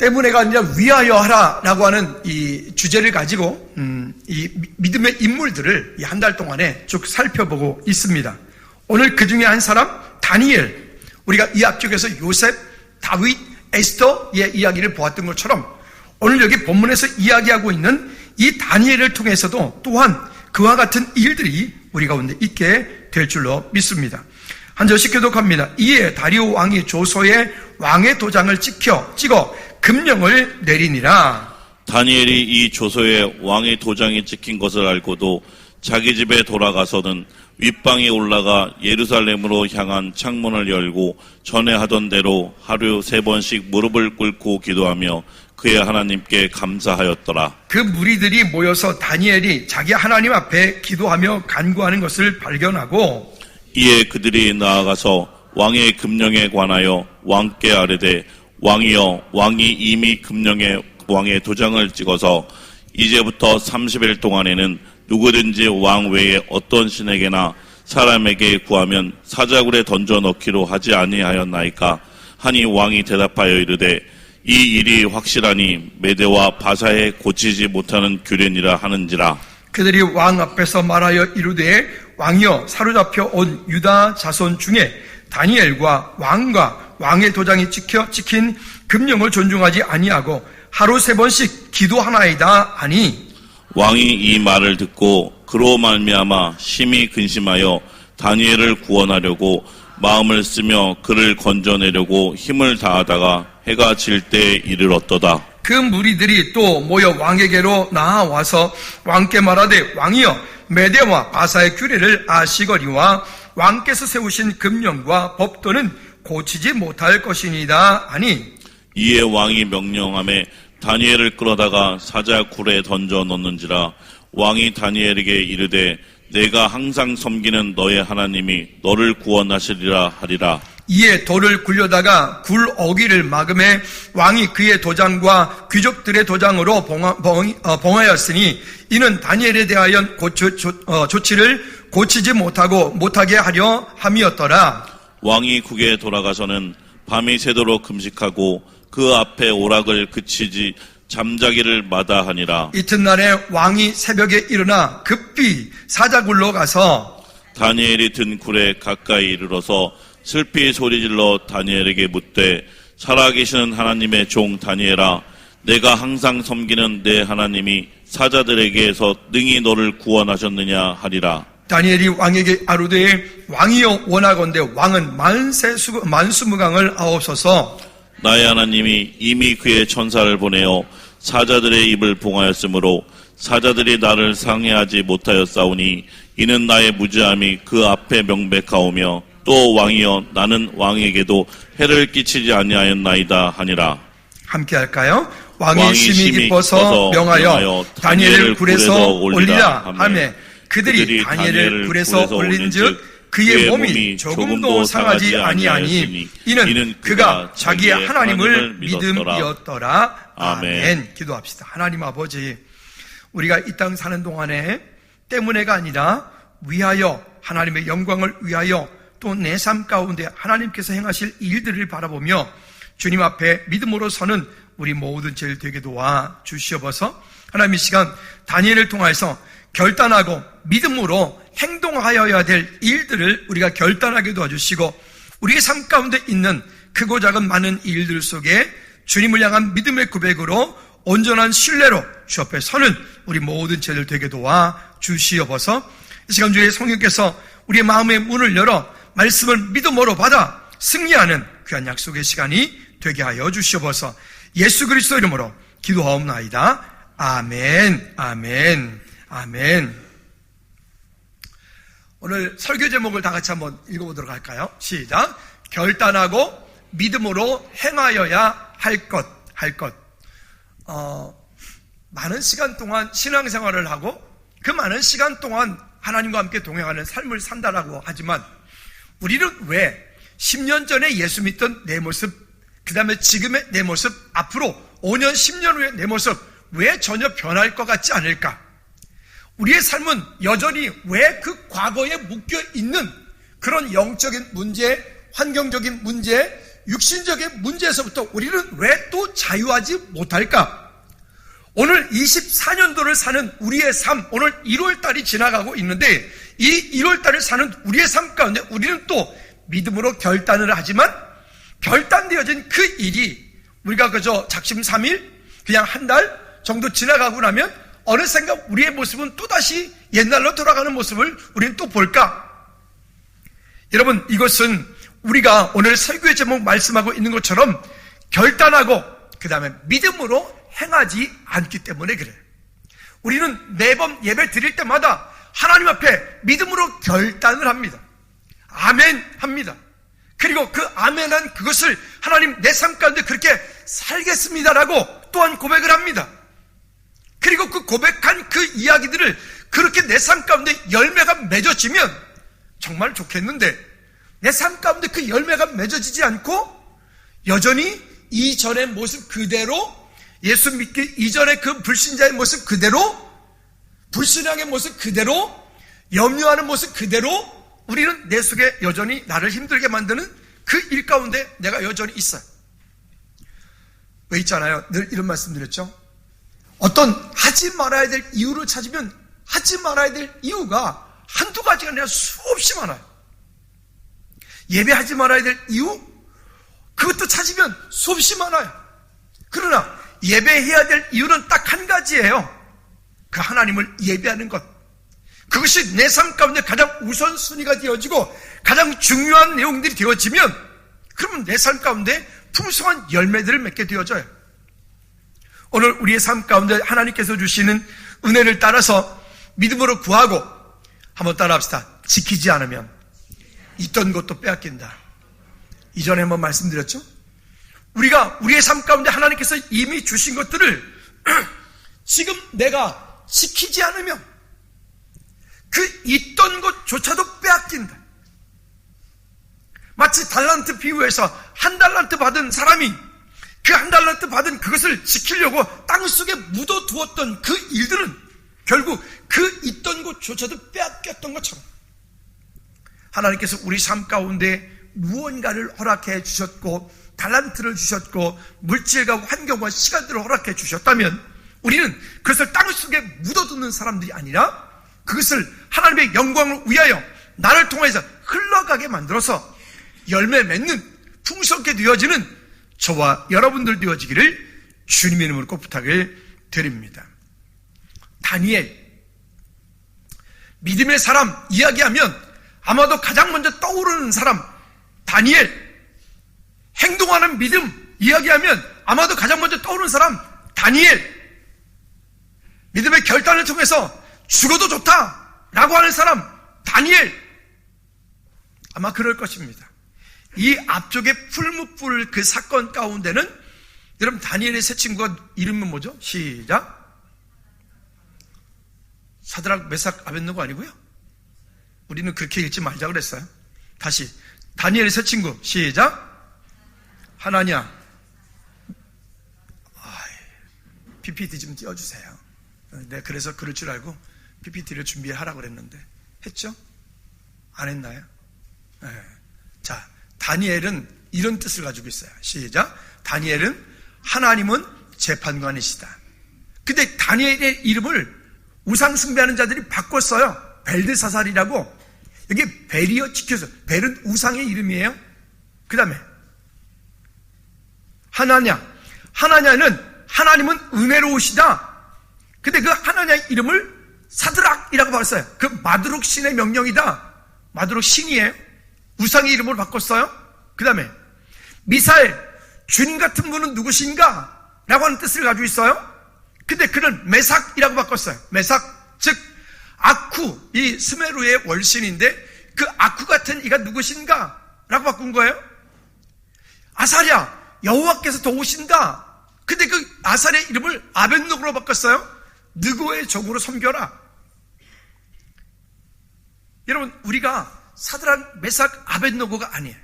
때문에가 아니라 위하여 하라라고 하는 이 주제를 가지고 이 믿음의 인물들을 한 달 동안에 쭉 살펴보고 있습니다. 오늘 그 중에 한 사람 다니엘, 우리가 이 앞쪽에서 요셉, 다윗, 에스더의 이야기를 보았던 것처럼 오늘 여기 본문에서 이야기하고 있는 이 다니엘을 통해서도 또한 그와 같은 일들이 우리 가운데 있게 될 줄로 믿습니다. 한 절씩 교독합니다. 이에 다리오 왕이 조서에 왕의 도장을 찍어 금령을 내리니라. 다니엘이 이 조서에 왕의 도장이 찍힌 것을 알고도 자기 집에 돌아가서는 윗방에 올라가 예루살렘으로 향한 창문을 열고 전에 하던 대로 하루 3번씩 무릎을 꿇고 기도하며 그의 하나님께 감사하였더라. 그 무리들이 모여서 다니엘이 자기 하나님 앞에 기도하며 간구하는 것을 발견하고 이에 그들이 나아가서 왕의 금령에 관하여 왕께 아뢰되 왕이여, 왕이 이미 금령에 왕의 도장을 찍어서 이제부터 30일 동안에는 누구든지 왕 외에 어떤 신에게나 사람에게 구하면 사자굴에 던져 넣기로 하지 아니하였나이까 하니 왕이 대답하여 이르되 이 일이 확실하니 메대와 바사에 고치지 못하는 규례니라 하는지라. 그들이 왕 앞에서 말하여 이르되 왕이여, 사로잡혀 온 유다 자손 중에 다니엘과 왕과 왕의 도장이 찍힌 금령을 존중하지 아니하고 하루 3번씩 기도하나이다 하니 왕이 이 말을 듣고 그로 말미암아 심히 근심하여 다니엘을 구원하려고 마음을 쓰며 그를 건져내려고 힘을 다하다가 해가 질 때에 이르렀도다. 그 무리들이 또 모여 왕에게로 나아와서 왕께 말하되 왕이여, 메대와 바사의 규례를 아시거니와 왕께서 세우신 금령과 법도는 고치지 못할 것이니이다 하니 이에 왕이 명령하매 다니엘을 끌어다가 사자굴에 던져 넣는지라. 왕이 다니엘에게 이르되 내가 항상 섬기는 너의 하나님이 너를 구원하시리라 하리라. 이에 돌을 굴려다가 굴 어귀를 막음에 왕이 그의 도장과 귀족들의 도장으로 봉하였으니 이는 다니엘에 대하여 조치를 고치지 못하게 하려 함이었더라. 왕이 국에 돌아가서는 밤이 새도록 금식하고 그 앞에 오락을 그치지 잠자기를 마다하니라. 이튿날에 왕이 새벽에 일어나 급히 사자굴로 가서 다니엘이 든 굴에 가까이 이르러서 슬피 소리질러 다니엘에게 묻되 살아계시는 하나님의 종 다니엘아, 내가 항상 섬기는 내 하나님이 사자들에게서 능히 너를 구원하셨느냐 하리라. 다니엘이 왕에게 아뢰되 왕이여, 원하건대 왕은 만수무강을 하옵소서. 나의 하나님이 이미 그의 천사를 보내어 사자들의 입을 봉하였으므로 사자들이 나를 상해하지 못하였사오니 이는 나의 무지함이 그 앞에 명백하오며 또 왕이여, 나는 왕에게도 해를 끼치지 아니하였나이다 하니라. 함께 할까요? 왕이 심히 기뻐서 명하여 다니엘을 굴에서 올리라 하매 그들이 다니엘을 굴에서 올린즉 그의 몸이 조금도 상하지 아니하니 이는 그가 자기의 하나님을 믿음이었더라. 아멘. 기도합시다. 하나님 아버지, 우리가 이 땅 사는 동안에 때문에가 아니라 위하여, 하나님의 영광을 위하여 또 내 삶 가운데 하나님께서 행하실 일들을 바라보며 주님 앞에 믿음으로 서는 우리 모든 죄를 되게 도와 주시옵소서. 하나님, 이 시간 다니엘을 통해서 결단하고 믿음으로 행동하여야 될 일들을 우리가 결단하게 도와주시고 우리의 삶 가운데 있는 크고 작은 많은 일들 속에 주님을 향한 믿음의 고백으로 온전한 신뢰로 주 앞에 서는 우리 모든 죄를 되게 도와 주시옵소서. 이 시간 주의 성령께서 우리의 마음의 문을 열어 말씀을 믿음으로 받아 승리하는 귀한 약속의 시간이 되게 하여 주시옵소서. 예수 그리스도 이름으로 기도하옵나이다. 아멘, 아멘, 아멘. 오늘 설교 제목을 다 같이 한번 읽어보도록 할까요? 시작. 결단하고 믿음으로 행하여야 할 것. 많은 시간 동안 신앙생활을 하고 그 많은 시간 동안 하나님과 함께 동행하는 삶을 산다라고 하지만 우리는 왜 10년 전에 예수 믿던 내 모습, 그 다음에 지금의 내 모습, 앞으로 5년, 10년 후의 내 모습 왜 전혀 변할 것 같지 않을까? 우리의 삶은 여전히 왜 그 과거에 묶여있는 그런 영적인 문제, 환경적인 문제, 육신적인 문제에서부터 우리는 왜 또 자유하지 못할까? 오늘 24년도를 사는 우리의 삶, 오늘 1월달이 지나가고 있는데 이 1월달을 사는 우리의 삶 가운데 우리는 또 믿음으로 결단을 하지만 결단되어진 그 일이 우리가 그저 작심삼일 그냥 한 달 정도 지나가고 나면 어느샌가 우리의 모습은 또다시 옛날로 돌아가는 모습을 우리는 또 볼까? 여러분, 이것은 우리가 오늘 설교의 제목 말씀하고 있는 것처럼 결단하고 그 다음에 믿음으로 행하지 않기 때문에 그래요. 우리는 매번 예배 드릴 때마다 하나님 앞에 믿음으로 결단을 합니다. 아멘 합니다. 그리고 그 아멘한 그것을 하나님 내 삶 가운데 그렇게 살겠습니다라고 또한 고백을 합니다. 그리고 그 고백한 그 이야기들을 그렇게 내 삶 가운데 열매가 맺어지면 정말 좋겠는데 내 삶 가운데 그 열매가 맺어지지 않고 여전히 이전의 모습 그대로 예수 믿기 이전의 그 불신자의 모습 그대로 불신앙의 모습 그대로 염려하는 모습 그대로 우리는 내 속에 여전히 나를 힘들게 만드는 그 일 가운데 내가 여전히 있어요. 왜 있잖아요. 늘 이런 말씀 드렸죠. 어떤 하지 말아야 될 이유를 찾으면 하지 말아야 될 이유가 한두 가지가 아니라 수없이 많아요. 예배하지 말아야 될 이유? 그것도 찾으면 수없이 많아요. 그러나 예배해야 될 이유는 딱 한 가지예요. 그 하나님을 예배하는 것. 그것이 내 삶 가운데 가장 우선순위가 되어지고 가장 중요한 내용들이 되어지면 그러면 내 삶 가운데 풍성한 열매들을 맺게 되어져요. 오늘 우리의 삶 가운데 하나님께서 주시는 은혜를 따라서 믿음으로 구하고 한번 따라합시다. 지키지 않으면 있던 것도 빼앗긴다. 이전에 한번 말씀드렸죠? 우리가 우리의 삶 가운데 하나님께서 이미 주신 것들을 지금 내가 지키지 않으면 그 있던 것조차도 빼앗긴다. 마치 달란트 비유에서 한 달란트 받은 사람이 그 한 달란트 받은 그것을 지키려고 땅속에 묻어두었던 그 일들은 결국 그 있던 것조차도 빼앗겼던 것처럼 하나님께서 우리 삶 가운데 무언가를 허락해 주셨고 달란트를 주셨고 물질과 환경과 시간들을 허락해 주셨다면 우리는 그것을 땅속에 묻어두는 사람들이 아니라 그것을 하나님의 영광을 위하여 나를 통해서 흘러가게 만들어서 열매 맺는 풍성하게 되어지는 저와 여러분들 되어지기를 주님의 이름으로 꼭 부탁을 드립니다. 다니엘, 믿음의 사람 이야기하면 아마도 가장 먼저 떠오르는 사람 다니엘, 행동하는 믿음 이야기하면 아마도 가장 먼저 떠오르는 사람 다니엘, 믿음의 결단을 통해서 죽어도 좋다라고 하는 사람 다니엘, 아마 그럴 것입니다. 이 앞쪽에 풀무불 그 사건 가운데는 여러분 다니엘의 세 친구가 이름은 뭐죠? 시작. 사드락 메삭 아벳느고 아니고요. 우리는 그렇게 읽지 말자 그랬어요. 다시 다니엘의 세 친구 시작. 하나냐. PPT 좀 띄워주세요. 네, 그래서 그럴 줄 알고 PPT를 준비하라고 그랬는데 했죠? 안 했나요? 네. 자, 다니엘은 이런 뜻을 가지고 있어요. 시작. 다니엘은 하나님은 재판관이시다. 근데 다니엘의 이름을 우상 숭배하는 자들이 바꿨어요. 벨드사살이라고. 여기 벨이요 지켜서. 벨은 우상의 이름이에요. 그 다음에 하나냐. 하나냐는 하나님은 은혜로우시다. 근데 그 하나냐의 이름을 사드락이라고 바꿨어요. 그 마드록 신의 명령이다. 마드록 신이에요. 우상의 이름으로 바꿨어요. 그 다음에 미사엘, 주님 같은 분은 누구신가? 라고 하는 뜻을 가지고 있어요. 근데 그는 메삭이라고 바꿨어요. 메삭, 즉 아쿠, 이 스메루의 월신인데 그 아쿠 같은 이가 누구신가? 라고 바꾼 거예요. 아사랴, 여호와께서 도우신다. 근데 그 아사랴의 이름을 아벳노고로 바꿨어요. 느고의 적으로 섬겨라. 여러분, 우리가 사드락, 메삭, 아벳노고가 아니에요.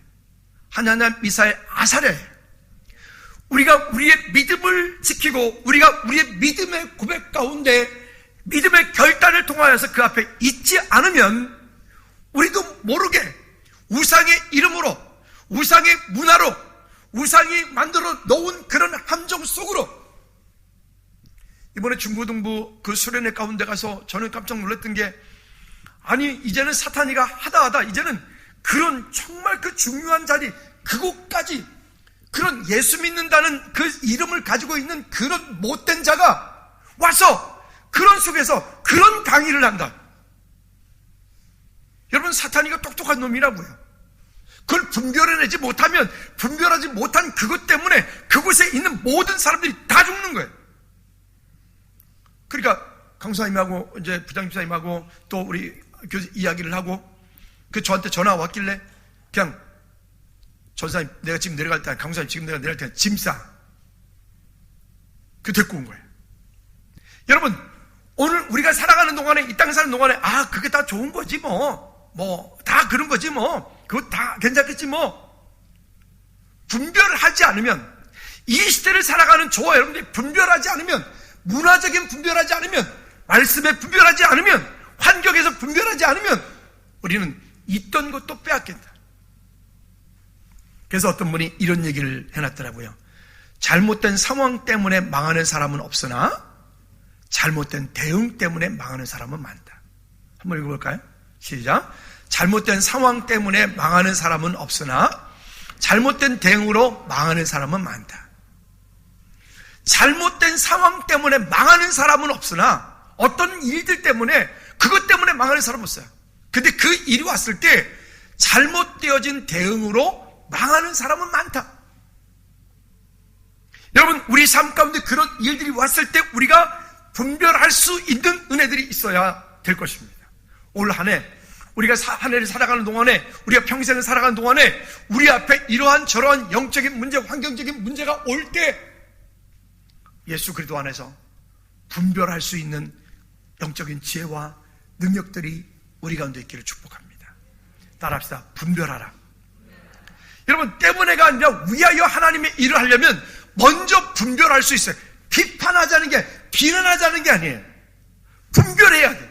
하나냐, 미사엘, 아사랴예요. 우리가 우리의 믿음을 지키고 우리가 우리의 믿음의 고백 가운데 믿음의 결단을 통하여서 그 앞에 있지 않으면 우리도 모르게 우상의 이름으로, 우상의 문화로, 우상이 만들어 놓은 그런 함정 속으로. 이번에 중고등부 그 수련회 가운데 가서 저는 깜짝 놀랐던 게, 아니 이제는 사탄이가 하다 이제는 그런 정말 그 중요한 자리, 그곳까지 그런 예수 믿는다는 그 이름을 가지고 있는 그런 못된 자가 와서 그런 속에서 그런 강의를 한다. 여러분, 사탄이가 똑똑한 놈이라고요. 그걸 분별하지 못한 그것 때문에 그곳에 있는 모든 사람들이 다 죽는 거예요. 그러니까 강사님하고 이제 부장님사님하고 또 우리 교수 이야기를 하고, 그 저한테 전화 왔길래 그냥, 전사님 내가 지금 내려갈 때, 강사님 지금 내가 내려갈 때 짐 싸. 그 데리고 온 거예요. 여러분, 오늘 우리가 살아가는 동안에, 이 땅에 사는 동안에, 그게 다 좋은 거지 다 그런 거지 그거 다 괜찮겠지 분별을 하지 않으면, 이 시대를 살아가는 저와 여러분들이 분별하지 않으면, 문화적인 분별하지 않으면, 말씀에 분별하지 않으면, 환경에서 분별하지 않으면 우리는 있던 것도 빼앗긴다. 그래서 어떤 분이 이런 얘기를 해놨더라고요. 잘못된 상황 때문에 망하는 사람은 없으나 잘못된 대응 때문에 망하는 사람은 많다. 한번 읽어볼까요? 시작. 잘못된 상황 때문에 망하는 사람은 없으나 잘못된 대응으로 망하는 사람은 많다. 잘못된 상황 때문에 망하는 사람은 없으나 어떤 일들 때문에, 그것 때문에 망하는 사람은 없어요. 근데 그 일이 왔을 때 잘못되어진 대응으로 망하는 사람은 많다. 여러분, 우리 삶 가운데 그런 일들이 왔을 때 우리가 분별할 수 있는 은혜들이 있어야 될 것입니다. 올 한 해 우리가 한 해를 살아가는 동안에, 우리가 평생을 살아가는 동안에 우리 앞에 이러한 저러한 영적인 문제, 환경적인 문제가 올 때 예수 그리스도 안에서 분별할 수 있는 영적인 지혜와 능력들이 우리 가운데 있기를 축복합니다. 따라합시다. 분별하라. 여러분, 때문에가 아니라 위하여 하나님의 일을 하려면 먼저 분별할 수 있어요. 비판하자는 게, 비난하자는 게 아니에요. 분별해야 돼.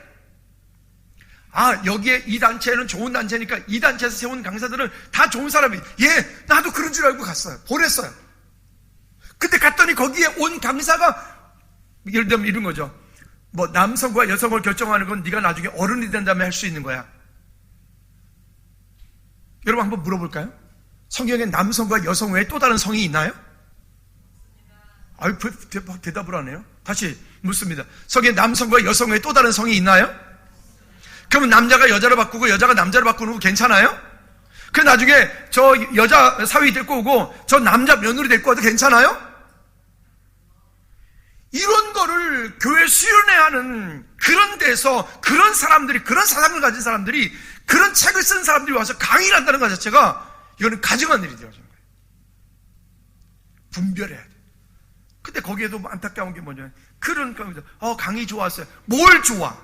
여기에 이 단체는 좋은 단체니까 이 단체에서 세운 강사들은 다 좋은 사람이, 나도 그런 줄 알고 갔어요. 보냈어요. 근데 갔더니 거기에 온 강사가, 예를 들면 이런 거죠. 남성과 여성을 결정하는 건 네가 나중에 어른이 된 다음에 할 수 있는 거야. 여러분, 한번 물어볼까요? 성경에 남성과 여성 외에 또 다른 성이 있나요? 대답을 안 해요. 다시 묻습니다. 성경에 남성과 여성 외에 또 다른 성이 있나요? 그러면 남자가 여자를 바꾸고 여자가 남자를 바꾸는 거 괜찮아요? 그 나중에 저 여자 사위 데리고 오고 저 남자 며느리 데리고 와도 괜찮아요? 이런 거를 교회 수련회하는 그런 데서 그런 사람들이, 그런 사상을 가진 사람들이, 그런 책을 쓴 사람들이 와서 강의를 한다는 것 자체가, 이거는 가증한 일이 되어진 거예요. 분별해야 돼. 근데 거기에도 안타까운 게 뭐냐면, 그런 강의 좋았어요. 뭘 좋아?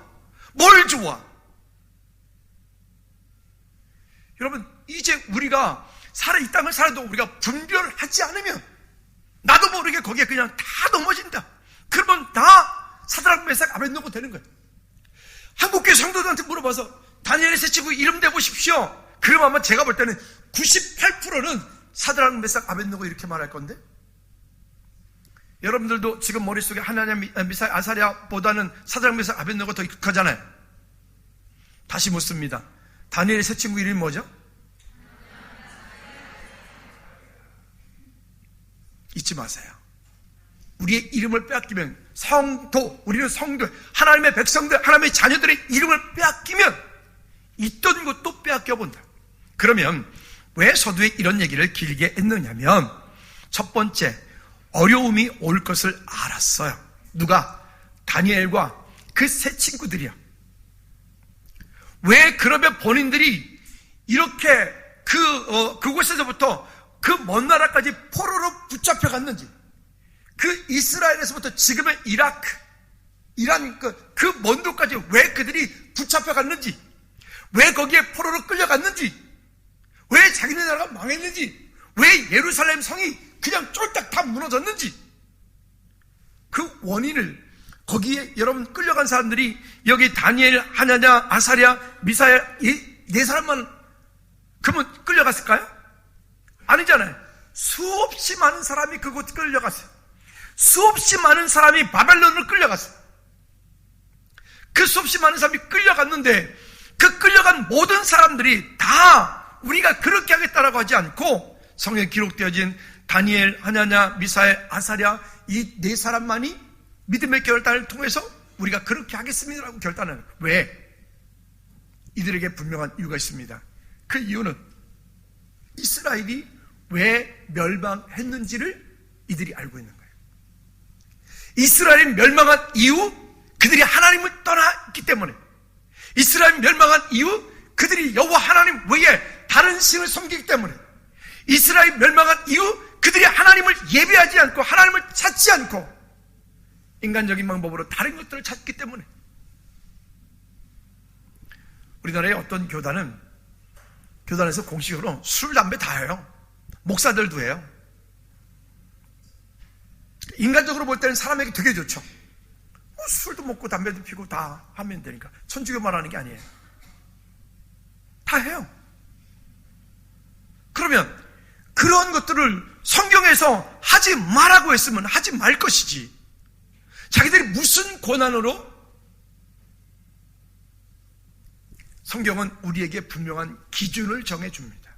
여러분, 이제 우리가 이 땅을 살아도 우리가 분별하지 않으면 나도 모르게 거기에 그냥 다 넘어진다. 그러면 다 사드락 메삭 아벳네고 되는 거예요. 한국교회 성도들한테 물어봐서 다니엘의 세 친구 이름 대보십시오. 그럼 아마 제가 볼 때는 98%는 사드락 메삭 아벳네고 이렇게 말할 건데, 여러분들도 지금 머릿속에 하나냐 미사엘 아사랴보다는 사드락 메삭 아벳네고가 더 익숙하잖아요. 다시 묻습니다. 다니엘의 세 친구 이름이 뭐죠? 잊지 마세요. 우리의 이름을 빼앗기면, 우리는 성도, 하나님의 백성들, 하나님의 자녀들의 이름을 빼앗기면 있던 것도 빼앗겨본다. 그러면 왜 서두에 이런 얘기를 길게 했느냐면, 첫 번째, 어려움이 올 것을 알았어요. 누가? 다니엘과 그 세 친구들이야. 왜 그러면 본인들이 이렇게 그곳에서부터 그 먼 나라까지 포로로 붙잡혀 갔는지, 그 이스라엘에서부터 지금의 이란 그 먼 곳까지 왜 그들이 붙잡혀 갔는지, 왜 거기에 포로로 끌려갔는지, 왜 자기네 나라가 망했는지, 왜 예루살렘 성이 그냥 쫄딱 다 무너졌는지, 그 원인을, 거기에 여러분 끌려간 사람들이 여기 다니엘, 하나냐, 아사랴, 미사엘 이 네 사람만 그러면 끌려갔을까요? 아니잖아요. 수없이 많은 사람이 그곳 끌려갔어요. 수없이 많은 사람이 바벨론으로 끌려갔어요. 그 수없이 많은 사람이 끌려갔는데 그 끌려간 모든 사람들이 다 우리가 그렇게 하겠다라고 하지 않고 성경에 기록되어진 다니엘, 하나냐, 미사엘, 아사랴 이 네 사람만이 믿음의 결단을 통해서 우리가 그렇게 하겠습니다라고 결단하는 거예요. 왜? 이들에게 분명한 이유가 있습니다. 그 이유는 이스라엘이 왜 멸망했는지를 이들이 알고 있는 거예요. 이스라엘이 멸망한 이유, 그들이 하나님을 떠났기 때문에. 이스라엘이 멸망한 이유, 그들이 여호와 하나님 외에 다른 신을 섬기기 때문에. 이스라엘이 멸망한 이유, 그들이 하나님을 예배하지 않고 하나님을 찾지 않고 인간적인 방법으로 다른 것들을 찾기 때문에. 우리나라의 어떤 교단에서 공식으로 술, 담배 다 해요. 목사들도 해요. 인간적으로 볼 때는 사람에게 되게 좋죠. 술도 먹고 담배도 피고 다 하면 되니까. 천주교만 하는 게 아니에요. 다 해요. 그러면 그런 것들을 성경에서 하지 말라고 했으면 하지 말 것이지. 자기들이 무슨 권한으로? 성경은 우리에게 분명한 기준을 정해줍니다.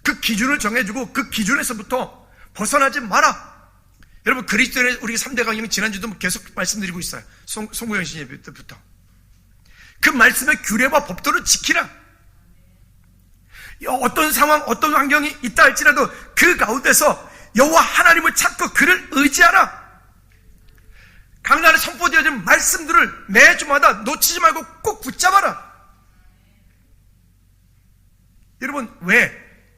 그 기준을 정해주고 그 기준에서부터 벗어나지 마라. 여러분, 그리스도인의 우리 3대 강령 지난주도 계속 말씀드리고 있어요. 송구영 씨 예배부터. 그 말씀의 규례와 법도를 지키라. 어떤 상황, 어떤 환경이 있다 할지라도 그 가운데서 여호와 하나님을 찾고 그를 의지하라. 강단에 선포되어진 말씀들을 매주마다 놓치지 말고 꼭 붙잡아라. 여러분, 왜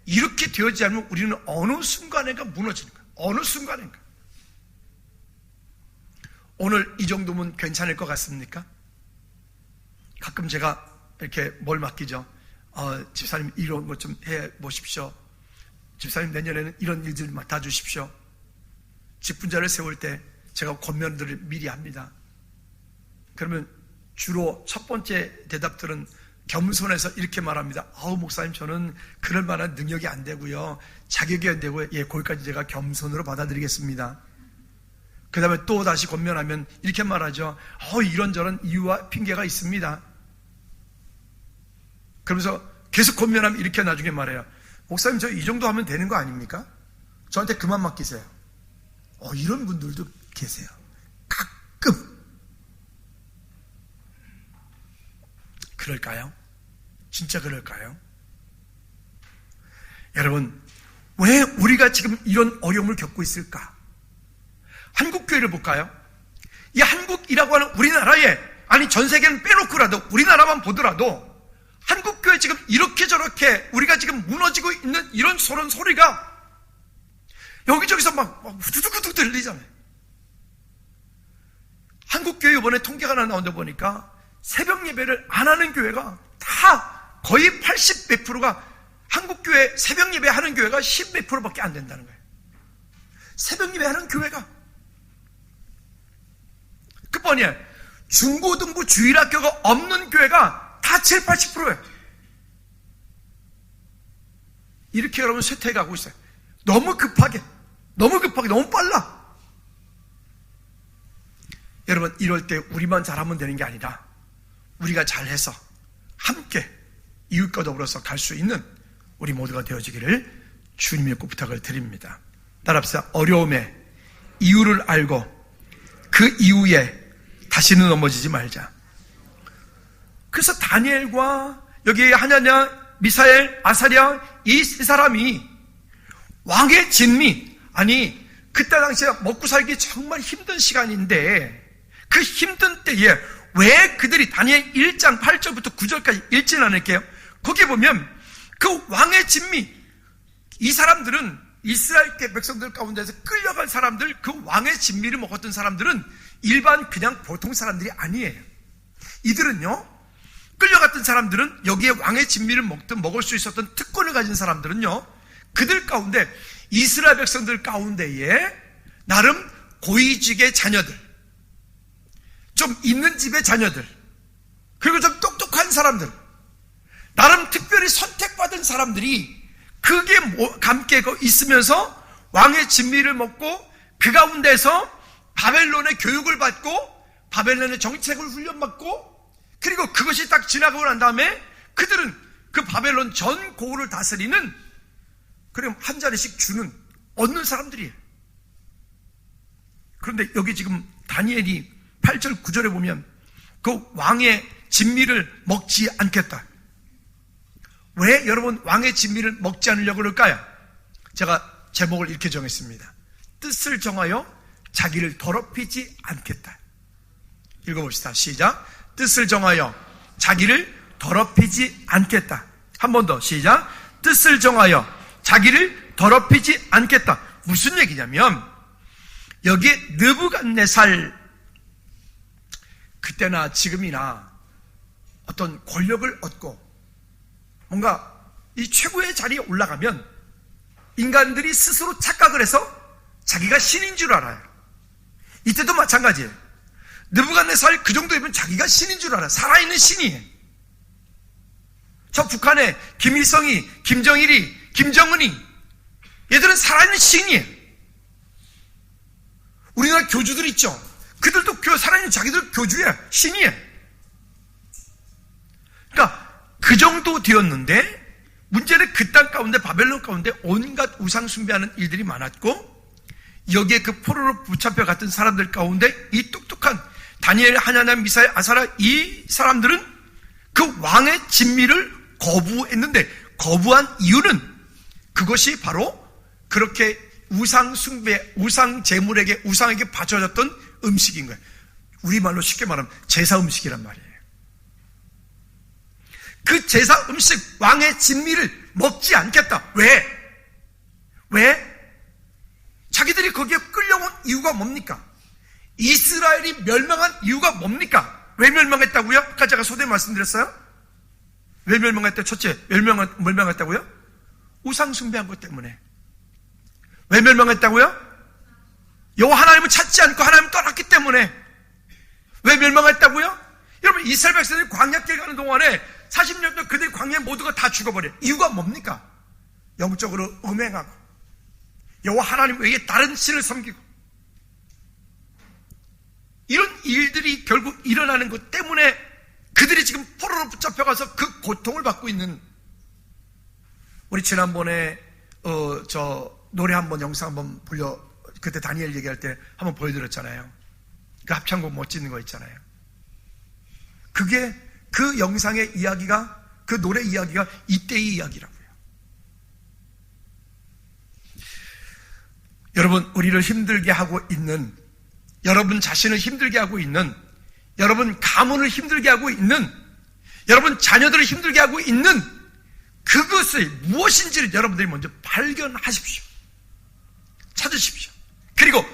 이렇게 되어지지 않으면 우리는 어느 순간인가 무너지는 거예요. 어느 순간인가. 오늘 이 정도면 괜찮을 것 같습니까? 가끔 제가 이렇게 뭘 맡기죠. 집사님 이런 것 좀 해보십시오. 집사님 내년에는 이런 일들 맡아주십시오. 직분자를 세울 때 제가 권면들을 미리 합니다. 그러면 주로 첫 번째 대답들은 겸손해서 이렇게 말합니다. 목사님 저는 그럴 만한 능력이 안 되고요. 자격이 안 되고요. 예, 거기까지 제가 겸손으로 받아들이겠습니다. 그 다음에 또 다시 권면하면 이렇게 말하죠. 이런저런 이유와 핑계가 있습니다. 그러면서 계속 권면하면 이렇게 나중에 말해요. 목사님 저 이 정도 하면 되는 거 아닙니까? 저한테 그만 맡기세요. 이런 분들도 계세요. 가끔. 그럴까요? 진짜 그럴까요? 여러분, 왜 우리가 지금 이런 어려움을 겪고 있을까? 한국교회를 볼까요? 이 한국이라고 하는 우리나라에, 아니 전 세계는 빼놓고라도 우리나라만 보더라도 한국교회 지금 이렇게 저렇게 우리가 지금 무너지고 있는 이런 소리가 여기저기서 막 후두둑후둑 들리잖아요. 한국교회 이번에 통계가 하나 나온다 보니까 새벽 예배를 안 하는 교회가 다 거의 80몇 프로가 한국교회 새벽 예배 하는 교회가 10몇 프로밖에 안 된다는 거예요. 새벽 예배 하는 교회가. 끝번이야. 중고등부 주일학교가 없는 교회가 다 7, 80%예요. 이렇게 여러분 쇠퇴해가고 있어요. 너무 급하게, 너무 빨라. 여러분, 이럴 때 우리만 잘하면 되는 게 아니라 우리가 잘해서 함께 이웃과 더불어서 갈 수 있는 우리 모두가 되어지기를 주님의 꼭 부탁을 드립니다. 따라합시다. 어려움의 이유를 알고 그 이후에 다시는 넘어지지 말자. 그래서 다니엘과 여기에 하나냐, 미사엘, 아사랴 이 세 사람이 왕의 진미, 아니 그때 당시에 먹고 살기 정말 힘든 시간인데 그 힘든 때에 왜 그들이 다니엘 1장 8절부터 9절까지 읽지는 않을게요. 거기 보면 그 왕의 진미, 이 사람들은 이스라엘 백성들 가운데서 끌려간 사람들, 그 왕의 진미를 먹었던 사람들은 일반 그냥 보통 사람들이 아니에요. 이들은요, 끌려갔던 사람들은 여기에 왕의 진미를 먹을 수 있었던 특권을 가진 사람들은요, 그들 가운데 이스라엘 백성들 가운데에 나름 고위직의 자녀들, 좀 있는 집의 자녀들, 그리고 좀 똑똑한 사람들, 나름 특별히 선택받은 사람들이 그 크게 함께 있으면서 왕의 진미를 먹고 그 가운데서 바벨론의 교육을 받고 바벨론의 정책을 훈련받고, 그리고 그것이 딱 지나가고 난 다음에 그들은 그 바벨론 전 고을을 다스리는, 그럼 한 자리씩 주는, 얻는 사람들이에요. 그런데 여기 지금 다니엘이 8절 9절에 보면 그 왕의 진미를 먹지 않겠다. 왜 여러분 왕의 진미를 먹지 않으려고 그럴까요? 제가 제목을 이렇게 정했습니다. 뜻을 정하여 자기를 더럽히지 않겠다. 읽어봅시다. 시작. 뜻을 정하여 자기를 더럽히지 않겠다. 한 번 더. 시작. 뜻을 정하여 자기를 더럽히지 않겠다. 무슨 얘기냐면 여기에 느부갓네살, 그때나 지금이나 어떤 권력을 얻고 뭔가 이 최고의 자리에 올라가면 인간들이 스스로 착각을 해서 자기가 신인 줄 알아요. 이때도 마찬가지예요. 느부갓네살 그 정도면 자기가 신인 줄 알아요. 살아있는 신이에요. 저 북한의 김일성이, 김정일이, 김정은이, 얘들은 살아있는 신이에요. 우리나라 교주들 있죠. 그들도 살아있는 자기들 교주야, 신이에요. 그러니까 그 정도 되었는데 문제는 그 땅 가운데, 바벨론 가운데 온갖 우상 숭배하는 일들이 많았고, 여기에 그 포로로 붙잡혀 갔던 사람들 가운데 이 똑똑한 다니엘, 하나냐, 미사엘, 아사랴, 이 사람들은 그 왕의 진미를 거부했는데, 거부한 이유는 그것이 바로 그렇게 우상 숭배, 우상 제물에게, 우상에게 바쳐졌던 음식인 거예요. 우리말로 쉽게 말하면 제사 음식이란 말이에요. 그 제사 음식, 왕의 진미를 먹지 않겠다. 왜? 자기들이 거기에 끌려온 이유가 뭡니까? 이스라엘이 멸망한 이유가 뭡니까? 왜 멸망했다고요? 아까 제가 소대 말씀드렸어요? 왜 멸망했다? 첫째, 멸망했다고요? 우상 숭배한 것 때문에. 왜 멸망했다고요? 여호와 하나님을 찾지 않고 하나님을 떠났기 때문에. 왜 멸망했다고요? 여러분, 이스라엘 백성들이 광야길 가는 동안에 40년 동안 그들이 광야에 모두가 다 죽어버려요. 이유가 뭡니까? 영적으로 음행하고 여호와 하나님 외에 다른 신을 섬기고, 이런 일들이 결국 일어나는 것 때문에 그들이 지금 포로로 붙잡혀가서 그 고통을 받고 있는. 우리 지난번에 저 노래 한번, 영상 한번 그때 다니엘 얘기할 때 한번 보여드렸잖아요. 그 합창곡 멋지는 거 있잖아요. 그게 그 영상의 이야기가, 그 노래 이야기가 이때의 이야기라고요. 여러분, 우리를 힘들게 하고 있는, 여러분 자신을 힘들게 하고 있는, 여러분 가문을 힘들게 하고 있는, 여러분 자녀들을 힘들게 하고 있는 그것이 무엇인지를 여러분들이 먼저 발견하십시오. 찾으십시오. 그리고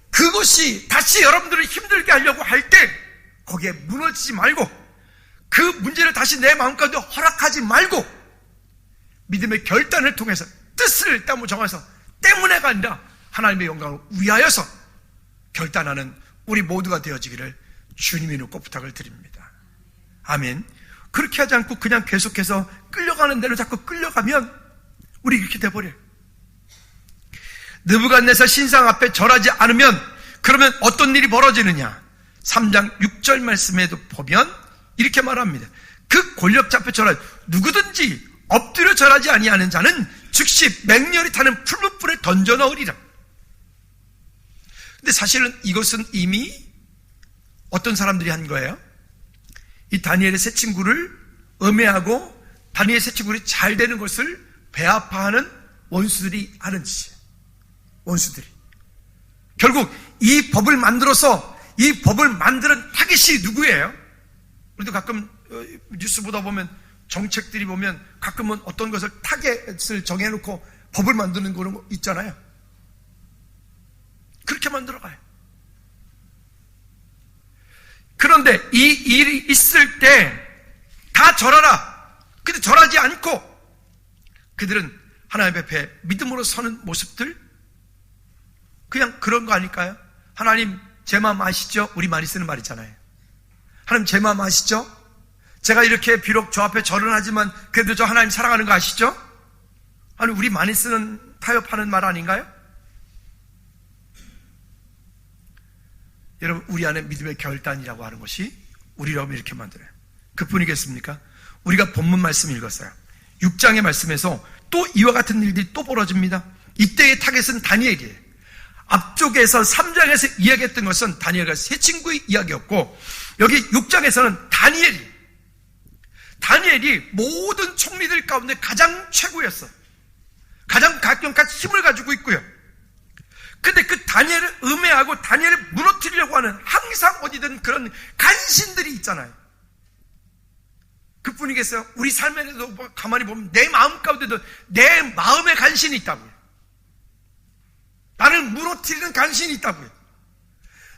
그것이 다시 여러분들을 힘들게 하려고 할 때 거기에 무너지지 말고, 그 문제를 다시 내 마음 가운데 허락하지 말고 믿음의 결단을 통해서 뜻을 정해서, 때문에가 아니라 하나님의 영광을 위하여서 결단하는 우리 모두가 되어지기를 주님의 이름으로 부탁을 드립니다. 아멘. 그렇게 하지 않고 그냥 계속해서 끌려가는 대로 자꾸 끌려가면 우리 이렇게 돼버려요. 느부갓네살 신상 앞에 절하지 않으면 그러면 어떤 일이 벌어지느냐? 3장 6절 말씀에도 보면 이렇게 말합니다. 그 권력자 앞에 절하지, 누구든지 엎드려 절하지 아니하는 자는 즉시 맹렬히 타는 풀무불에 던져 넣으리라. 근데 사실은 이것은 이미 어떤 사람들이 한 거예요? 이 다니엘의 세 친구를 음해하고 다니엘의 세 친구들이 잘 되는 것을 배아파하는 원수들이 하는 짓이에요. 원수들이. 결국 이 법을 만들어서, 이 법을 만드는 타깃이 누구예요? 우리도 가끔 뉴스 보다 보면, 정책들이 보면 가끔은 어떤 것을 타겟을 정해놓고 법을 만드는 거 있잖아요. 그렇게 만들어가요. 그런데 이 일이 있을 때 다 절하라. 근데 절하지 않고 그들은 하나님 앞에 믿음으로 서는 모습들, 그냥 그런 거 아닐까요? 하나님 제 마음 아시죠? 우리 많이 쓰는 말이잖아요. 하나님 제 마음 아시죠? 제가 이렇게 비록 저 앞에 절은 하지만 그래도 저 하나님 사랑하는 거 아시죠? 아니, 우리 많이 쓰는 타협하는 말 아닌가요? 여러분, 우리 안에 믿음의 결단이라고 하는 것이 우리라고 이렇게 만들어요. 그뿐이겠습니까? 우리가 본문 말씀 읽었어요. 6장의 말씀에서 또 이와 같은 일들이 또 벌어집니다. 이때의 타겟은 다니엘이에요. 앞쪽에서 3장에서 이야기했던 것은 다니엘과 세 친구의 이야기였고, 여기 6장에서는 다니엘이 모든 총리들 가운데 가장 최고였어요. 가장 강력한 힘을 가지고 있고요. 근데 그 다니엘을 음해하고 다니엘을 무너뜨리려고 하는 항상 어디든 그런 간신들이 있잖아요. 그뿐이겠어요? 우리 삶에도 가만히 보면 내 마음 가운데도 내 마음의 간신이 있다고요. 나를 무너뜨리는 간신이 있다고요.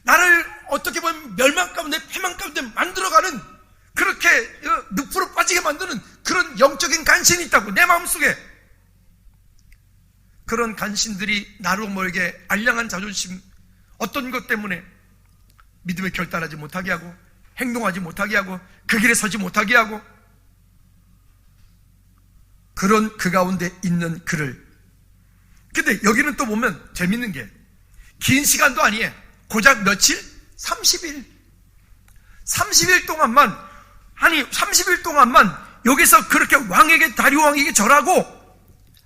나를 어떻게 보면 멸망 가운데 패망 가운데 만들어가는, 그렇게 늪으로 빠지게 만드는 그런 영적인 간신이 있다고, 내 마음속에. 그런 간신들이 나로 모르게 알량한 자존심, 어떤 것 때문에 믿음에 결단하지 못하게 하고, 행동하지 못하게 하고, 그 길에 서지 못하게 하고, 그런 그 가운데 있는 그를. 근데 여기는 또 보면 재밌는 게, 긴 시간도 아니에요. 고작 며칠? 30일. 30일 동안만, 아니 30일 동안만 여기서 그렇게 왕에게, 다리오 왕에게 절하고,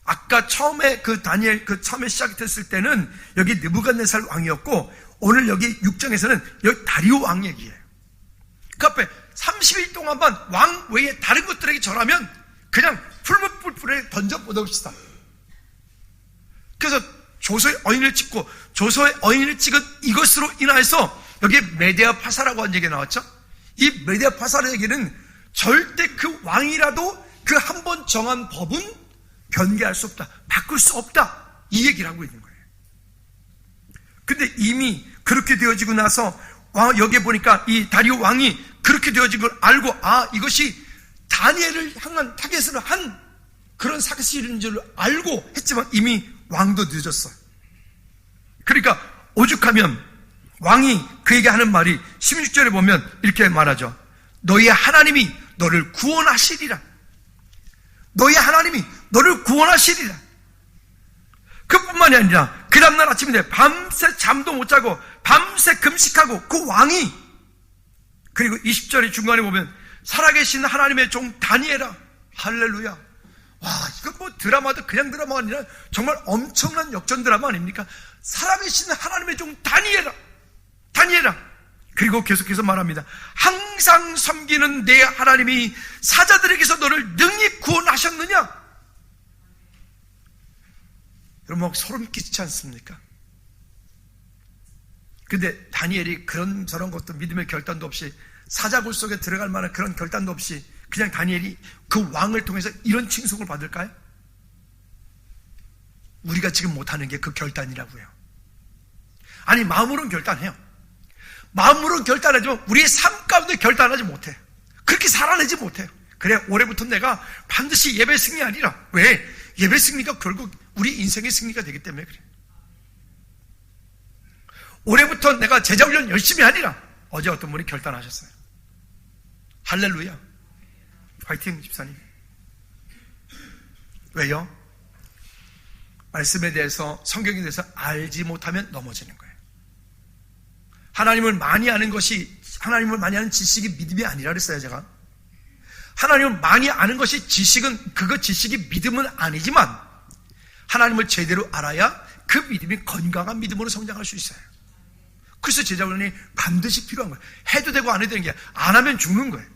아까 처음에 그 다니엘, 처음에 시작됐을 때는 여기 느부갓네살 왕이었고, 오늘 여기 6장에서는 여기 다리오 왕 얘기예요. 그 앞에 30일 동안만 왕 외에 다른 것들에게 절하면 그냥 풀무불에 던져 뻗어봅시다. 그래서 조서의 어인을 찍고, 조서의 어인을 찍은 이것으로 인하여서 여기에 메데아 파사라고 하는 얘기가 나왔죠. 이 메데아 파사의 얘기는 절대 그 왕이라도 그 한 번 정한 법은 변개할 수 없다, 바꿀 수 없다, 이 얘기를 하고 있는 거예요. 근데 이미 그렇게 되어지고 나서 여기에 보니까 이 다리오 왕이 그렇게 되어진 걸 알고, 아, 이것이 다니엘을 향한 타겟으로 한 그런 사실인 줄 알고 했지만 이미 왕도 늦었어. 그러니까 오죽하면 왕이 그에게 하는 말이 16절에 보면 이렇게 말하죠. 너희의 하나님이 너를 구원하시리라. 너희 하나님이 너를 구원하시리라. 그뿐만이 아니라 그 다음날 아침인데 밤새 잠도 못 자고 밤새 금식하고, 그 왕이, 그리고 20절의 중간에 보면 살아계신 하나님의 종 다니엘아, 할렐루야. 와, 이거 뭐 드라마도 그냥 드라마가 아니라 정말 엄청난 역전 드라마 아닙니까? 살아계신 하나님의 종 다니엘아, 그리고 계속해서 말합니다. 항상 섬기는 내 하나님이 사자들에게서 너를 능히 구원하셨느냐? 여러분, 막 소름 끼치지 않습니까? 근데 다니엘이 그런 저런 것도 믿음의 결단도 없이, 사자굴 속에 들어갈 만한 그런 결단도 없이 그냥 다니엘이 그 왕을 통해서 이런 칭송을 받을까요? 우리가 지금 못하는 게 그 결단이라고요. 아니, 마음으로는 결단해요. 마음으로는 결단하지만 우리의 삶 가운데 결단하지 못해. 그렇게 살아내지 못해요. 그래, 올해부터 내가 반드시 예배 승리하리라. 왜? 예배 승리가 결국 우리 인생의 승리가 되기 때문에 그래. 올해부터 내가 제자훈련 열심히 하리라. 어제 어떤 분이 결단하셨어요. 할렐루야. 화이팅, 집사님. 왜요? 말씀에 대해서, 성경에 대해서 알지 못하면 넘어지는 거예요. 하나님을 많이 아는 것이, 하나님을 많이 아는 지식이 믿음이 아니라 그랬어요, 제가. 하나님을 많이 아는 것이 지식은, 그거 지식이 믿음은 아니지만 하나님을 제대로 알아야 그 믿음이 건강한 믿음으로 성장할 수 있어요. 그래서 제자훈련이 반드시 필요한 거예요. 해도 되고 안 해도 되는 게, 안 하면 죽는 거예요.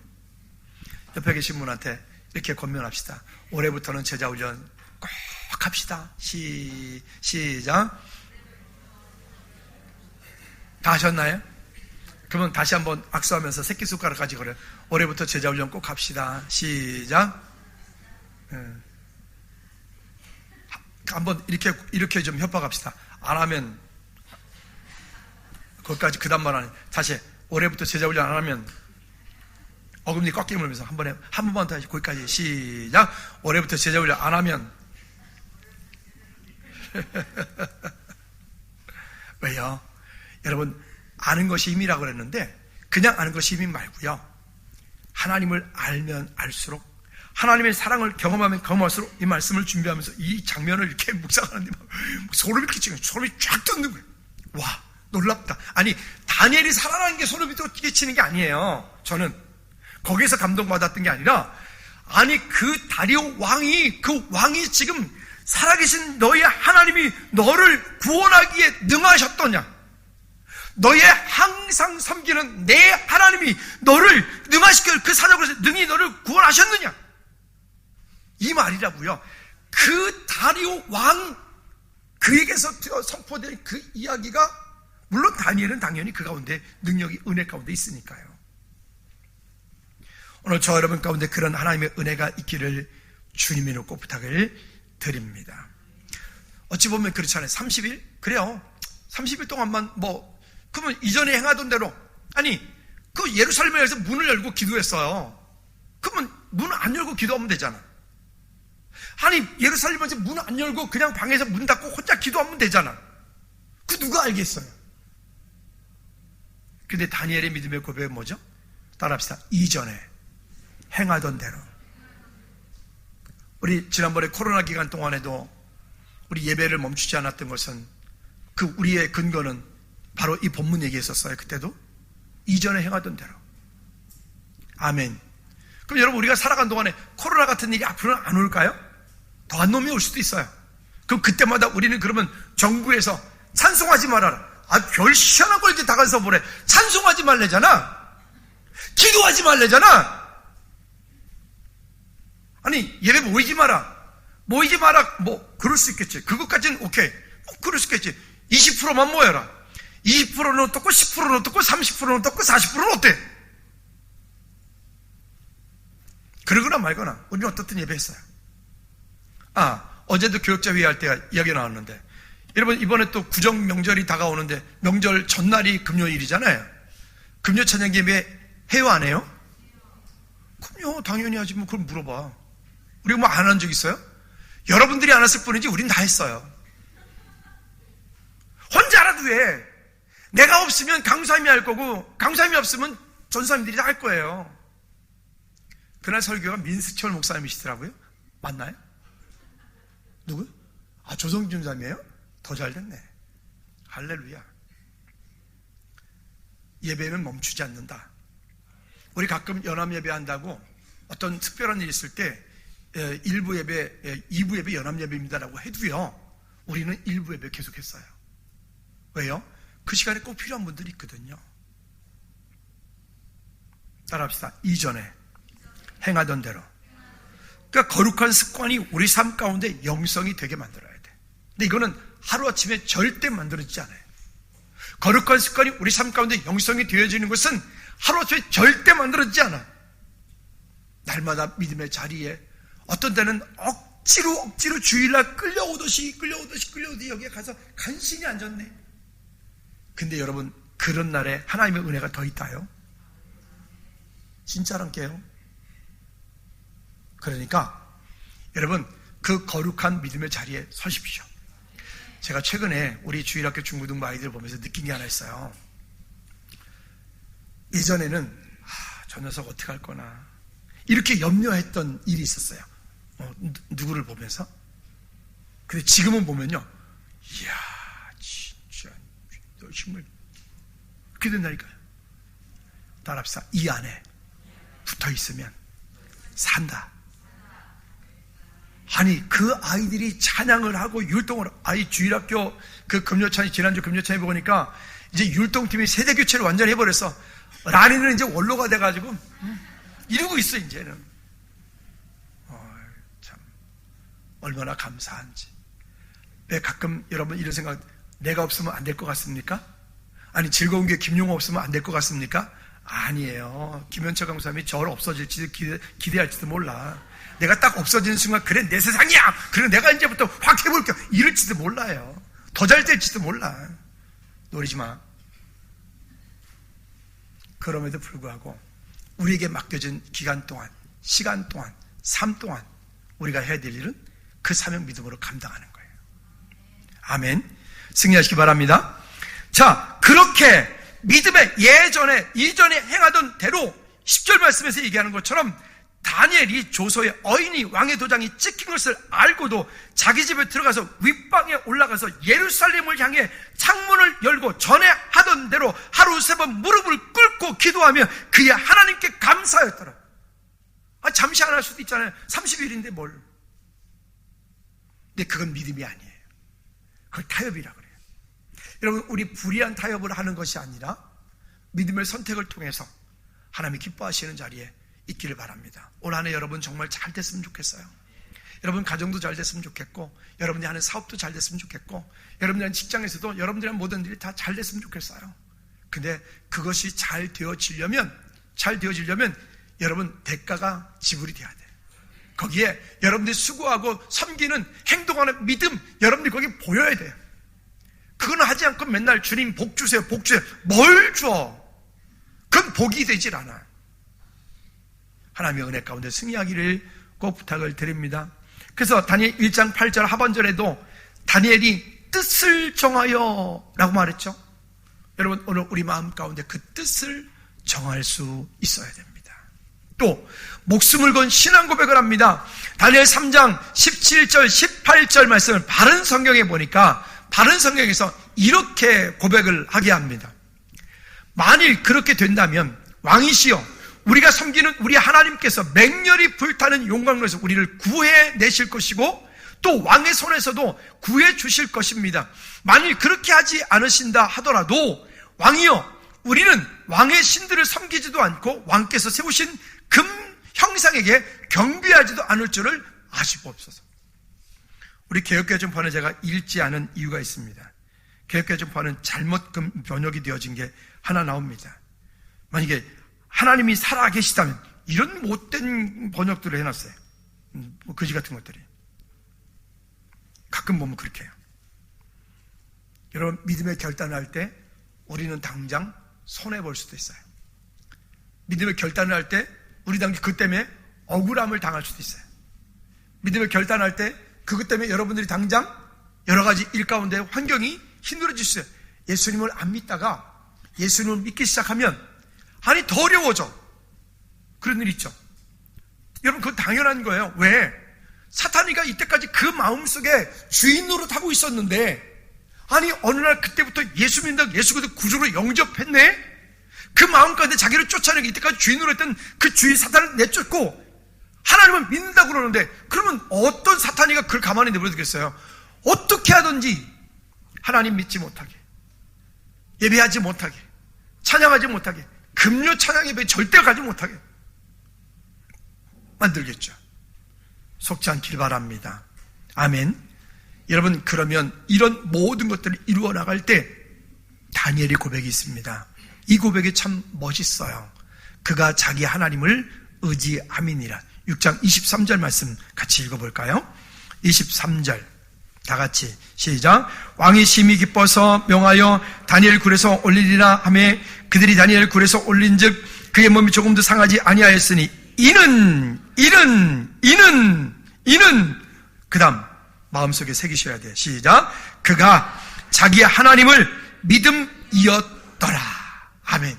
옆에 계신 분한테 이렇게 권면합시다. 올해부터는 제자훈련 꼭 합시다. 시작. 다 하셨나요? 그러면 다시 한번 악수하면서 새끼손가락까지 걸어요. 올해부터 제자훈련 꼭 합시다. 시작. 한번 이렇게 좀 협박합시다. 안 하면, 거기까지 그 다음 말 안 해. 다시, 올해부터 제자훈련 안 하면, 어금니 꽉 깨물면서 한 번만 다시, 거기까지 시작. 올해부터 제자훈련 안 하면. 왜요? 여러분, 아는 것이 힘이라고 그랬는데 그냥 아는 것이 힘이 말고요, 하나님을 알면 알수록 하나님의 사랑을 경험할수록 이 말씀을 준비하면서 이 장면을 이렇게 묵상하는데 소름이 끼치고 소름이 쫙 돋는 거예요. 와, 놀랍다. 아니, 다니엘이 살아나는 게 소름이 끼치는 게 아니에요. 저는 거기에서 감동받았던 게 아니라, 아니, 그 다리오 왕이, 그 왕이 지금 살아계신 너의 하나님이 너를 구원하기에 능하셨더냐? 너의 항상 섬기는 내 하나님이 너를 능하시켜 그 사역으로서 능히 너를 구원하셨느냐? 이 말이라고요. 그 다리오 왕, 그에게서 선포된 그 이야기가, 물론 다니엘은 당연히 그 가운데 능력이 은혜 가운데 있으니까요. 오늘 저 여러분 가운데 그런 하나님의 은혜가 있기를 주님의 이름으로 꼭 부탁을 드립니다. 어찌 보면 그렇잖아요. 30일? 그래요. 30일 동안만 그러면 이전에 행하던 대로, 아니, 그 예루살렘에서 문을 열고 기도했어요. 그러면 문을 안 열고 기도하면 되잖아. 아니, 예루살렘에서 문을 안 열고 그냥 방에서 문 닫고 혼자 기도하면 되잖아. 그 누가 알겠어요? 근데 다니엘의 믿음의 고백은 뭐죠? 따라합시다. 이전에 행하던 대로. 우리 지난번에 코로나 기간 동안에도 우리 예배를 멈추지 않았던 것은, 그 우리의 근거는 바로 이 본문 얘기했었어요. 그때도 이전에 행하던 대로. 아멘. 그럼 여러분, 우리가 살아간 동안에 코로나 같은 일이 앞으로는 안 올까요? 더한 놈이 올 수도 있어요. 그럼 그때마다 우리는 그러면 정부에서 찬송하지 말아라, 별 희한한 걸 이렇게 다가서 보래. 찬송하지 말래잖아. 기도하지 말래잖아. 아니, 예배 모이지 마라. 그럴 수 있겠지. 그것까지는 오케이. 그럴 수 있겠지. 20%만 모여라. 20%는 어떻고, 10%는 어떻고, 30%는 어떻고, 40%는 어때? 그러거나 말거나 우리는 어떻든 예배했어요. 어제도 교역자 회의할 때 이야기 나왔는데, 여러분, 이번에 또 구정 명절이 다가오는데, 명절 전날이 금요일이잖아요. 금요 찬양 예배 해요, 안 해요? 그럼요, 당연히 하지. 그걸 물어봐. 우리가 안 한 적 있어요? 여러분들이 안 했을 뿐이지 우린 다 했어요. 혼자라도 해. 내가 없으면 강사님이 할 거고, 강사님이 없으면 전사님들이 다 할 거예요. 그날 설교가 민수철 목사님이시더라고요. 맞나요? 누구요? 조성준 전사님이에요? 더 잘 됐네. 할렐루야. 예배는 멈추지 않는다. 우리 가끔 연합 예배 한다고 어떤 특별한 일이 있을 때 1부 예배, 2부 예배 연합 예배입니다라고 해도요, 우리는 1부 예배 계속했어요. 왜요? 그 시간에 꼭 필요한 분들이 있거든요. 따라합시다. 이전에 행하던 대로. 그러니까 거룩한 습관이 우리 삶 가운데 영성이 되게 만들어야 돼. 근데 이거는 하루아침에 절대 만들어지지 않아요. 거룩한 습관이 우리 삶 가운데 영성이 되어지는 것은 하루아침에 절대 만들어지지 않아. 날마다 믿음의 자리에, 어떤 때는 억지로 주일날 끌려오듯이 여기에 가서 간신히 앉았네. 근데 여러분, 그런 날에 하나님의 은혜가 더 있다요. 진짜란게요. 그러니까 여러분, 그 거룩한 믿음의 자리에 서십시오. 제가 최근에 우리 주일학교 중고등부 아이들 보면서 느낀 게 하나 있어요. 예전에는 저 녀석 어떻게 할 거나 이렇게 염려했던 일이 있었어요. 누구를 보면서. 근데 지금은 보면요, 이야, 진짜 정말 그렇게 된다니까요. 따라합시다. 이 안에 붙어 있으면 산다. 아니, 그 아이들이 찬양을 하고 율동을, 주일학교 그 금요찬이, 지난주 금요찬이 보니까 이제 율동팀이 세대 교체를 완전히 해버렸어. 라니는 이제 원로가 돼가지고 이러고 있어. 이제는 참 얼마나 감사한지. 왜 가끔 여러분 이런 생각, 내가 없으면 안 될 것 같습니까? 아니, 즐거운 게 김용호 없으면 안 될 것 같습니까? 아니에요. 김현철 강사님이 저를 없어질지 기대할지도 몰라. 내가 딱 없어지는 순간, 그래 내 세상이야, 그래 내가 이제부터 확 해볼게, 이럴지도 몰라요. 더 잘 될지도 몰라. 노리지 마. 그럼에도 불구하고 우리에게 맡겨진 기간 동안, 시간 동안, 삶 동안 우리가 해야 될 일은 그 사명 믿음으로 감당하는 거예요. 아멘. 승리하시기 바랍니다. 자, 그렇게 믿음의 이전에 행하던 대로 10절 말씀에서 얘기하는 것처럼 다니엘이 조서에 어인이 왕의 도장이 찍힌 것을 알고도 자기 집에 들어가서 윗방에 올라가서 예루살렘을 향해 창문을 열고 전에 하던 대로 하루 3번 무릎을 꿇고 기도하며 그의 하나님께 감사했더라. 잠시 안 할 수도 있잖아요. 30일인데 뭘. 근데 그건 믿음이 아니에요. 그걸 타협이라 그래요. 여러분, 우리 불의한 타협을 하는 것이 아니라 믿음의 선택을 통해서 하나님이 기뻐하시는 자리에 있기를 바랍니다. 올 한 해 여러분 정말 잘 됐으면 좋겠어요. 여러분 가정도 잘 됐으면 좋겠고, 여러분이 하는 사업도 잘 됐으면 좋겠고, 여러분이 하는 직장에서도 여러분들이 하는 모든 일이 다 잘 됐으면 좋겠어요. 근데 그것이 잘 되어지려면 여러분 대가가 지불이 돼야 돼요. 거기에 여러분들이 수고하고 섬기는 행동하는 믿음, 여러분들이 거기 보여야 돼요. 그건 하지 않고 맨날 주님 복 주세요, 복 주세요. 뭘 줘? 그건 복이 되질 않아요. 하나님의 은혜 가운데 승리하기를 꼭 부탁을 드립니다. 그래서 다니엘 1장 8절 하반절에도 다니엘이 뜻을 정하여 라고 말했죠. 여러분, 오늘 우리 마음 가운데 그 뜻을 정할 수 있어야 됩니다. 또 목숨을 건 신앙 고백을 합니다. 다니엘 3장 17절 18절 말씀을 바른 성경에 보니까 바른 성경에서 이렇게 고백을 하게 합니다. 만일 그렇게 된다면 왕이시여, 우리가 섬기는 우리 하나님께서 맹렬히 불타는 용광로에서 우리를 구해내실 것이고 또 왕의 손에서도 구해 주실 것입니다. 만일 그렇게 하지 않으신다 하더라도 왕이여, 우리는 왕의 신들을 섬기지도 않고 왕께서 세우신 금 형상에게 경배하지도 않을 줄을 아시옵소서. 우리 개역개정판을 제가 읽지 않은 이유가 있습니다. 개역개정판은 잘못 번역이 되어진 게 하나 나옵니다. 만약에 하나님이 살아계시다면, 이런 못된 번역들을 해놨어요. 거지 같은 것들이. 가끔 보면 그렇게 해요. 여러분, 믿음의 결단을 할 때 우리는 당장 손해볼 수도 있어요. 믿음의 결단을 할 때 우리 당장 그 때문에 억울함을 당할 수도 있어요. 믿음의 결단을 할 때 그것 때문에 여러분들이 당장 여러 가지 일 가운데 환경이 힘들어질 수 있어요. 예수님을 안 믿다가 예수님을 믿기 시작하면 아니 더 어려워져. 그런 일 있죠. 여러분, 그건 당연한 거예요. 왜? 사탄이가 이때까지 그 마음속에 주인 노릇하고 있었는데, 아니 어느 날 그때부터 예수 믿는다고 예수 그리스도 구주로 영접했네? 그 마음 가운데 자기를 쫓아내고 이때까지 주인으로 했던 그 주인 사탄을 내쫓고 하나님을 믿는다고 그러는데, 그러면 어떤 사탄이가 그걸 가만히 내버려두겠어요? 어떻게 하든지 하나님 믿지 못하게, 예배하지 못하게, 찬양하지 못하게, 금요 찬양 예배 절대 가지 못하게 만들겠죠. 속지 않길 바랍니다. 아멘. 여러분, 그러면 이런 모든 것들을 이루어 나갈 때 다니엘의 고백이 있습니다. 이 고백이 참 멋있어요. 그가 자기 하나님을 의지함이니라. 6장 23절 말씀 같이 읽어볼까요? 23절 다 같이 시작. 왕이 심히 기뻐서 명하여 다니엘 굴에서 올리리라 하며 그들이 다니엘 굴에서 올린즉 그의 몸이 조금도 상하지 아니하였으니 이는 그 다음 마음속에 새기셔야 돼요. 시작. 그가 자기의 하나님을 믿음이었더라. 아멘.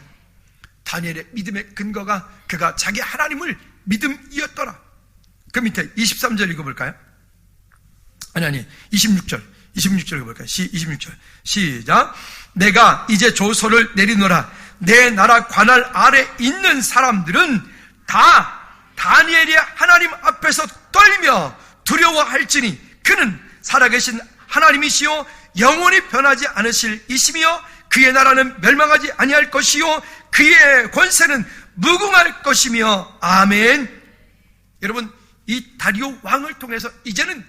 다니엘의 믿음의 근거가 그가 자기 하나님을 믿음이었더라. 그 밑에 23절 읽어볼까요? 아니 26절 읽어볼까요? 26절 시작. 내가 이제 조서를 내리노라. 내 나라 관할 아래 있는 사람들은 다 다니엘의 하나님 앞에서 떨며 두려워할지니 그는 살아계신 하나님이시요 영원히 변하지 않으실 이시며 그의 나라는 멸망하지 아니할 것이요 그의 권세는 무궁할 것이며 아멘. 여러분, 이 다리오 왕을 통해서 이제는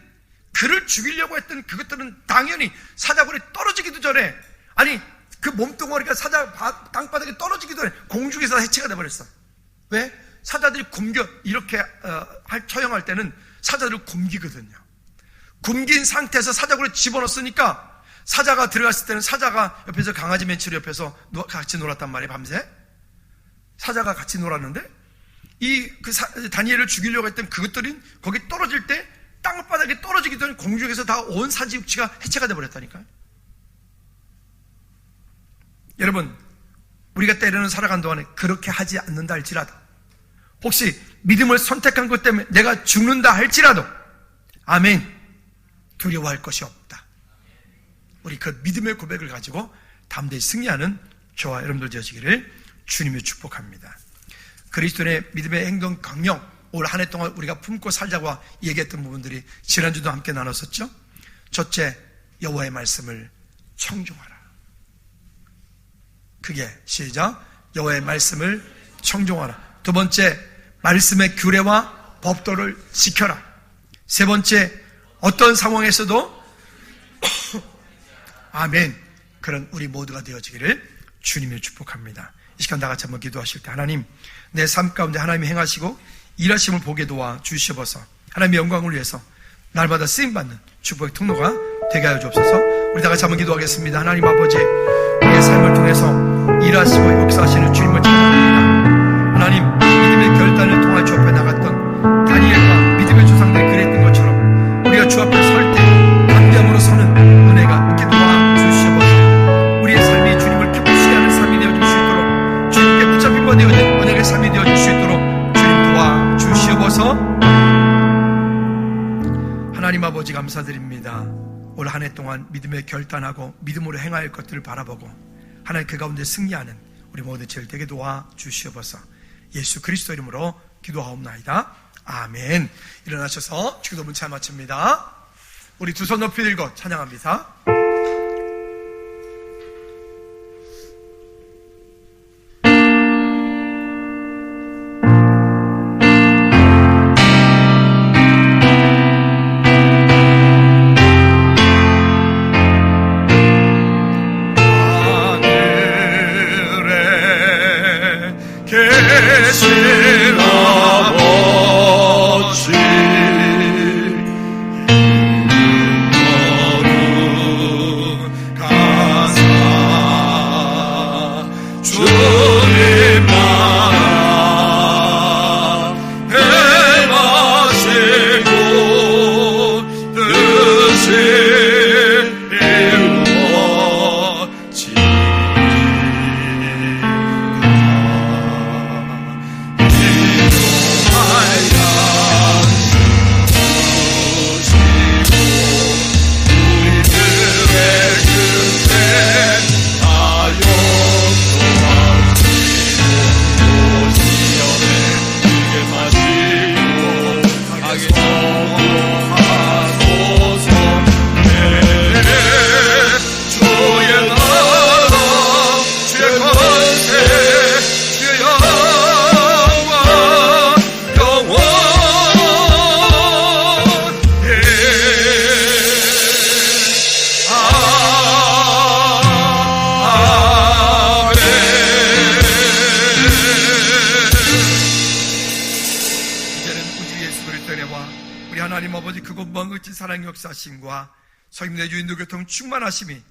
그를 죽이려고 했던 그것들은 당연히 사자굴에 떨어지기도 전에, 아니 그 몸뚱어리가 사자 땅바닥에 떨어지기도 전에 공중에서 해체가 돼버렸어. 왜? 사자들이 굶겨 이렇게 처형할 때는 사자들을 굶기거든요. 굶긴 상태에서 사자굴에 집어넣었으니까 사자가 들어갔을 때는 사자가 옆에서 강아지 멘치로 옆에서 같이 놀았단 말이에요. 밤새 사자가 같이 놀았는데 다니엘을 죽이려고 했던 그것들이 거기 떨어질 때 땅바닥에 떨어지기 전에 공중에서 다 온 사지육치가 해체가 돼버렸다니까요. 여러분, 우리가 때로는 살아간 동안에 그렇게 하지 않는다 할지라도 혹시 믿음을 선택한 것 때문에 내가 죽는다 할지라도 아멘, 두려워할 것이 없다. 우리 그 믿음의 고백을 가지고 담대히 승리하는 저와 여러분들 되시기를 주님의 축복합니다. 그리스도의 믿음의 행동 강령, 올 한 해 동안 우리가 품고 살자고 얘기했던 부분들이 지난주도 함께 나눴었죠. 첫째, 여호와의 말씀을 청종하라. 그게 시작, 여호와의 말씀을 청종하라. 두 번째, 말씀의 규례와 법도를 지켜라. 세 번째, 어떤 상황에서도 아멘, 그런 우리 모두가 되어지기를 주님을 축복합니다. 이 시간 다 같이 한번 기도하실 때, 하나님, 내 삶 가운데 하나님이 행하시고 일하심을 보게 도와 주시옵소서. 하나님의 영광을 위해서 날마다 쓰임받는 축복의 통로가 되게 하여 주옵소서. 우리 다 같이 한번 기도하겠습니다. 하나님 아버지, 우리의 삶을 통해서 일하시고 역사하시는 주님을 찬양합니다. 하나님, 믿음의 결단을 통해 주 앞에 나갔던 다니엘과 믿음의 조상들이 그랬던 것처럼 우리가 주 앞에 설 때 담대함으로 서는 은혜가 있게 도와 주시옵소서. 우리의 삶이 주님을 기쁘시게 하는 삶이 되어줄 수 있도록, 주님께 붙잡힌 바 되어진 언약의 삶이 되어줄 수 있도록 주님 도와 주시옵소서. 하나님 아버지, 감사드립니다. 올 한 해 동안 믿음의 결단하고 믿음으로 행할 것들을 바라보고 하나님 그 가운데 승리하는 우리 모두 제일 되게 도와 주시옵소서. 예수 그리스도 이름으로 기도하옵나이다. 아멘. 일어나셔서 주기도 문자 마칩니다. 우리 두 손 높이 들고 찬양합니다. 사랑의 역사하심과 성령의 유인도 교통 충만하심이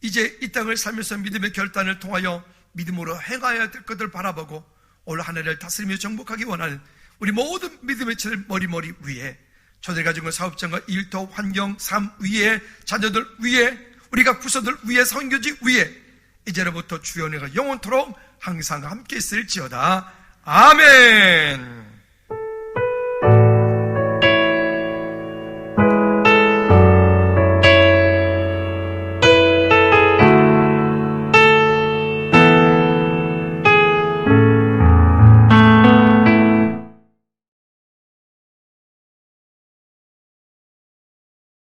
이제 이 땅을 살면서 믿음의 결단을 통하여 믿음으로 행하여야 될 것을 바라보고 올 한 해를 다스리며 정복하기 원하는 우리 모든 믿음의 채를 머리머리 위에, 저들 가진 사업장과 일터, 환경, 삶 위에, 자녀들 위에, 우리가 부서들 위에, 선교지 위에 이제로부터 주의 은혜가 영원토록 항상 함께 있을지어다. 아멘.